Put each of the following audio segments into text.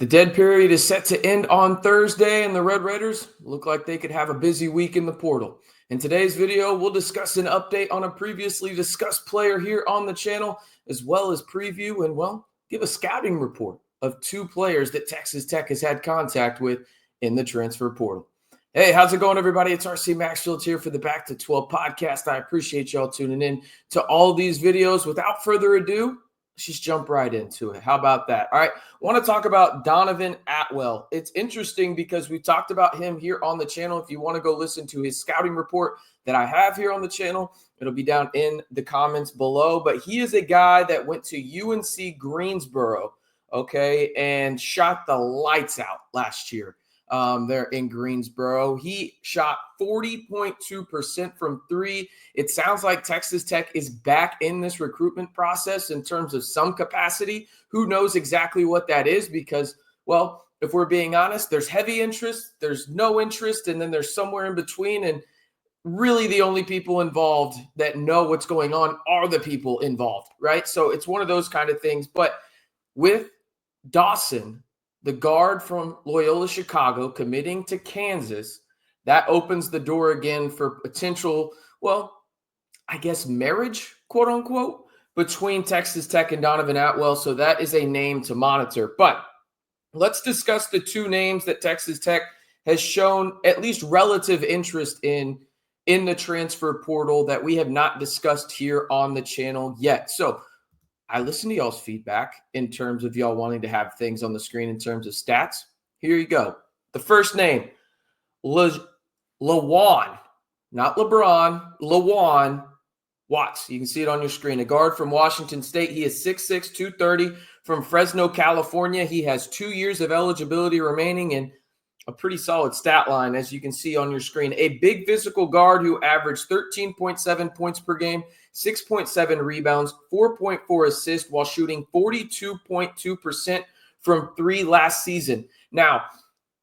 The dead period is set to end on Thursday, and the Red Raiders look like they could have a busy week in the portal. In today's video, we'll discuss an update on a previously discussed player here on the channel, as well as preview and, give a scouting report of two players that Texas Tech has had contact with in the transfer portal. Hey, how's it going, everybody? It's RC Maxfield here for the Back to 12 podcast. I appreciate y'all tuning in to all these videos. Without further ado, let's just jump right into it. How about that? All right. I want to talk about Donovan Atwell. It's interesting because we talked about him here on the channel. If you want to go listen to his scouting report that I have here on the channel, it'll be down in the comments below. But he is a guy that went to UNC Greensboro, okay, and shot the lights out last year. There in Greensboro. He shot 40.2% from three. It sounds like Texas Tech is back in this recruitment process in terms of some capacity. Who knows exactly what that is because, if we're being honest, there's heavy interest, there's no interest, and then there's somewhere in between. And really the only people involved that know what's going on are the people involved, right? So it's one of those kind of things. But with Dawson, the guard from Loyola Chicago, committing to Kansas, that opens the door again for potential, marriage, quote unquote, between Texas Tech and Donovan Atwell. So that is a name to monitor. But let's discuss the two names that Texas Tech has shown at least relative interest in the transfer portal that we have not discussed here on the channel yet. So I listen to y'all's feedback in terms of y'all wanting to have things on the screen in terms of stats. Here you go. The first name, Lewan, not LeBron, Lewan Watts. You can see it on your screen. A guard from Washington State. He is 6'6", 230 from Fresno, California. He has 2 years of eligibility remaining and a pretty solid stat line, as you can see on your screen. A big physical guard who averaged 13.7 points per game, 6.7 rebounds, 4.4 assists while shooting 42.2% from three last season. Now,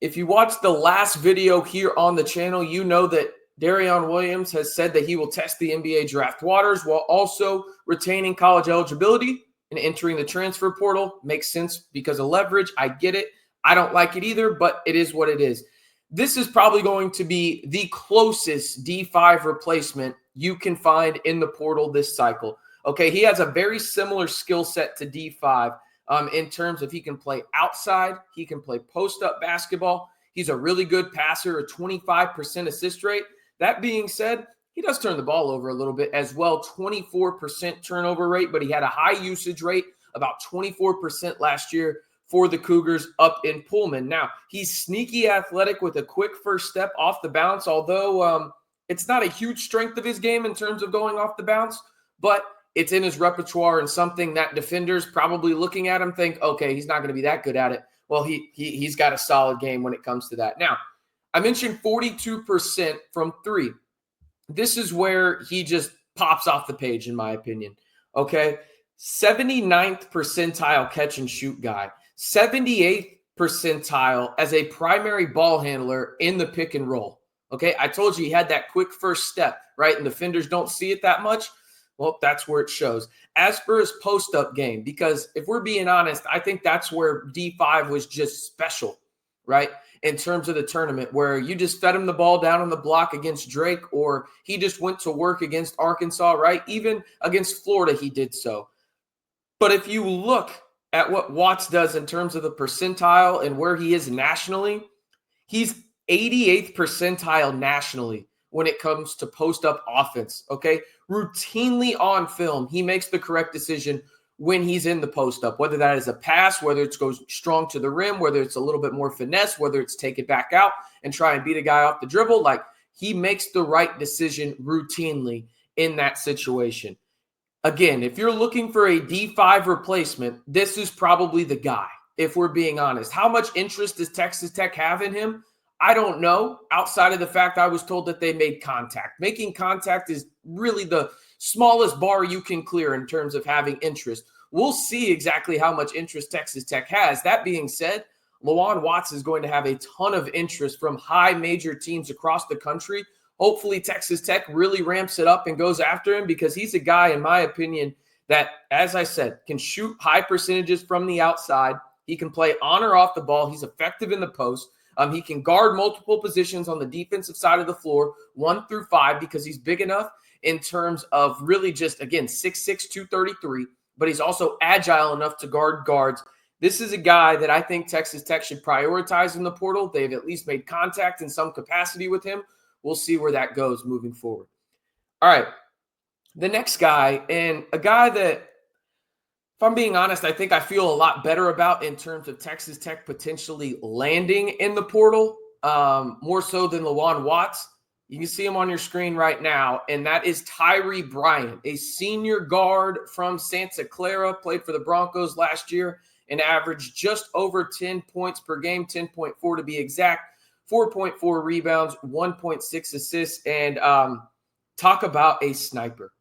if you watched the last video here on the channel, you know that Darrion Williams has said that he will test the NBA draft waters while also retaining college eligibility and entering the transfer portal. Makes sense because of leverage. I get it. I don't like it either, but it is what it is. This is probably going to be the closest D5 replacement you can find in the portal this cycle. Okay, he has a very similar skill set to D5 in terms of he can play outside, he can play post-up basketball. He's a really good passer, a 25% assist rate. That being said, he does turn the ball over a little bit as well, 24% turnover rate, but he had a high usage rate, about 24% last year for the Cougars up in Pullman. Now, he's sneaky athletic with a quick first step off the bounce, although it's not a huge strength of his game in terms of going off the bounce, but it's in his repertoire and something that defenders probably looking at him think, okay, he's not going to be that good at it. Well, he's got a solid game when it comes to that. Now, I mentioned 42% from three. This is where he just pops off the page, in my opinion. Okay, 79th percentile catch and shoot guy. 78th percentile as a primary ball handler in the pick and roll. Okay, I told you he had that quick first step, right? And defenders don't see it that much. Well, that's where it shows. As for his post-up game, because if we're being honest, I think that's where D5 was just special, right? In terms of the tournament, where you just fed him the ball down on the block against Drake, or he just went to work against Arkansas, right? Even against Florida, he did so. But if you look at what Watts does in terms of the percentile and where he is nationally, he's 88th percentile nationally when it comes to post-up offense, okay? Routinely on film, he makes the correct decision when he's in the post-up, whether that is a pass, whether it goes strong to the rim, whether it's a little bit more finesse, whether it's take it back out and try and beat a guy off the dribble. Like, he makes the right decision routinely in that situation. Again, if you're looking for a D5 replacement, this is probably the guy, if we're being honest. How much interest does Texas Tech have in him? I don't know, outside of the fact I was told that they made contact. Making contact is really the smallest bar you can clear in terms of having interest. We'll see exactly how much interest Texas Tech has. That being said, Lewan Watts is going to have a ton of interest from high major teams across the country. Hopefully Texas Tech really ramps it up and goes after him because he's a guy, in my opinion, that, as I said, can shoot high percentages from the outside, He can play on or off the ball. He's effective in the post. He can guard multiple positions on the defensive side of the floor, 1 through 5, because he's big enough in terms of really just, again, 6'6", 233, but he's also agile enough to guard guards. This is a guy that I think Texas Tech should prioritize in the portal. They've at least made contact in some capacity with him. We'll see where that goes moving forward. All right, the next guy, and a guy that, if I'm being honest, I think I feel a lot better about in terms of Texas Tech potentially landing in the portal, more so than LeJuan Watts. You can see him on your screen right now, and that is Bryant, a senior guard from Santa Clara, played for the Broncos last year and averaged just over 10 points per game, 10.4 to be exact, 4.4 rebounds, 1.6 assists, and talk about a sniper.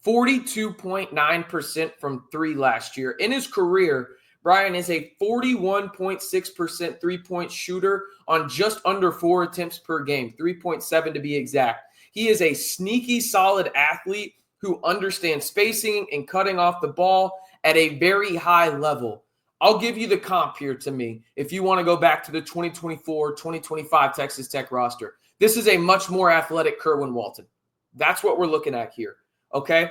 42.9% from 3 last year. In his career, Bryant is a 41.6% three-point shooter on just under 4 attempts per game, 3.7 to be exact. He is a sneaky, solid athlete who understands spacing and cutting off the ball at a very high level. I'll give you the comp here to me if you want to go back to the 2024-2025 Texas Tech roster. This is a much more athletic Kerwin Walton. That's what we're looking at here. Okay.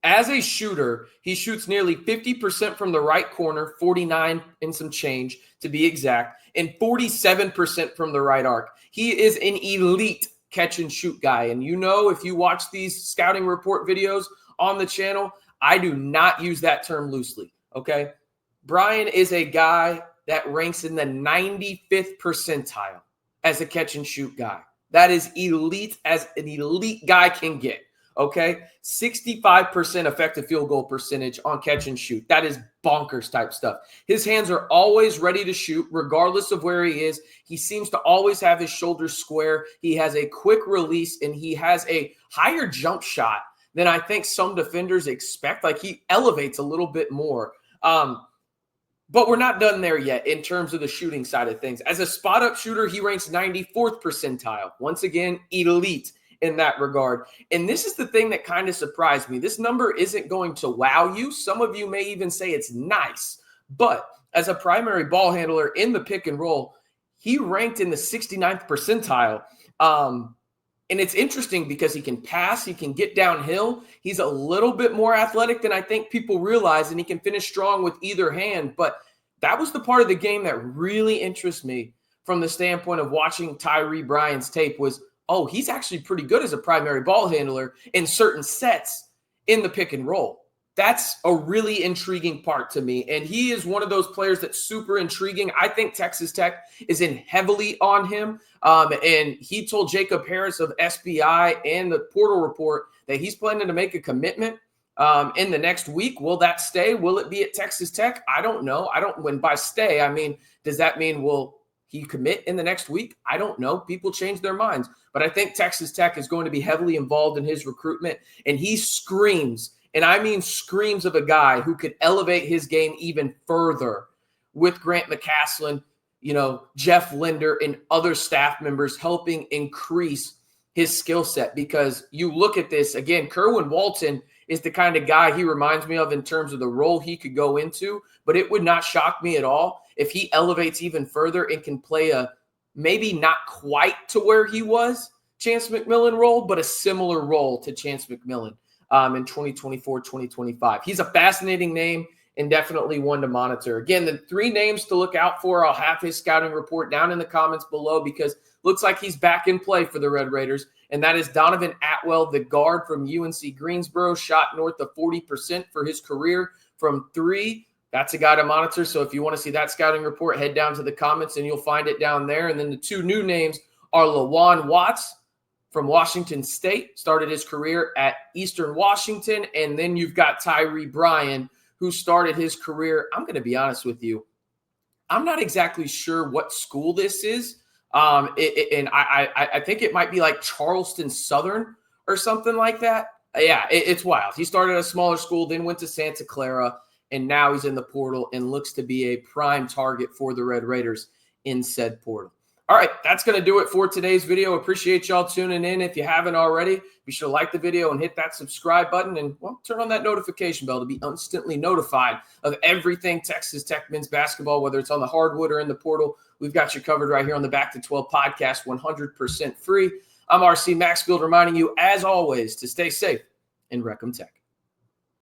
As a shooter, he shoots nearly 50% from the right corner, 49 and some change to be exact, and 47% from the right arc. He is an elite catch and shoot guy. And you know, if you watch these scouting report videos on the channel, I do not use that term loosely. Okay. Brian is a guy that ranks in the 95th percentile as a catch and shoot guy. That is elite as an elite guy can get. Okay, 65% effective field goal percentage on catch and shoot. That is bonkers type stuff. His hands are always ready to shoot regardless of where he is. He seems to always have his shoulders square. He has a quick release, and he has a higher jump shot than I think some defenders expect. Like, he elevates a little bit more. But we're not done there yet in terms of the shooting side of things. As a spot-up shooter, he ranks 94th percentile. Once again, elite in that regard. And this is the thing that kind of surprised me. This number isn't going to wow you. Some of you may even say it's nice. But as a primary ball handler in the pick and roll, he ranked in the 69th percentile. And it's interesting because he can pass, he can get downhill. He's a little bit more athletic than I think people realize, and he can finish strong with either hand. But that was the part of the game that really interests me from the standpoint of watching Tyreek Bryant's tape was, oh, he's actually pretty good as a primary ball handler in certain sets in the pick and roll. That's a really intriguing part to me. And he is one of those players that's super intriguing. I think Texas Tech is in heavily on him. And he told Jacob Harris of SBI and the Portal Report that he's planning to make a commitment in the next week. Will that stay? Will it be at Texas Tech? I don't know. When by stay, I mean, does that mean will he commit in the next week? I don't know. People change their minds. But I think Texas Tech is going to be heavily involved in his recruitment. And he screams, and I mean screams, of a guy who could elevate his game even further with Grant McCaslin, Jeff Linder, and other staff members helping increase his skill set. Because you look at this, again, Kerwin Walton is the kind of guy he reminds me of in terms of the role he could go into. But it would not shock me at all if he elevates even further and can play a maybe not quite to where he was Chance McMillan role, but a similar role to Chance McMillan in 2024, 2025. He's a fascinating name and definitely one to monitor. Again, the 3 names to look out for, I'll have his scouting report down in the comments below because looks like he's back in play for the Red Raiders. And that is Donovan Atwell, the guard from UNC Greensboro, shot north of 40% for his career from 3. That's a guy to monitor. So if you want to see that scouting report, head down to the comments and you'll find it down there. And then the 2 new names are LeJuan Watts from Washington State, started his career at Eastern Washington. And then you've got Tyreek Bryant, who started his career. I'm going to be honest with you. I'm not exactly sure what school this is. I think it might be like Charleston Southern or something like that. Yeah, it's wild. He started at a smaller school, then went to Santa Clara, and now he's in the portal and looks to be a prime target for the Red Raiders in said portal. All right, that's going to do it for today's video. Appreciate y'all tuning in. If you haven't already, be sure to like the video and hit that subscribe button, and turn on that notification bell to be instantly notified of everything Texas Tech men's basketball, whether it's on the hardwood or in the portal. We've got you covered right here on the Back to 12 podcast, 100% free. I'm RC Maxfield, reminding you, as always, to stay safe and Rec 'em Tech.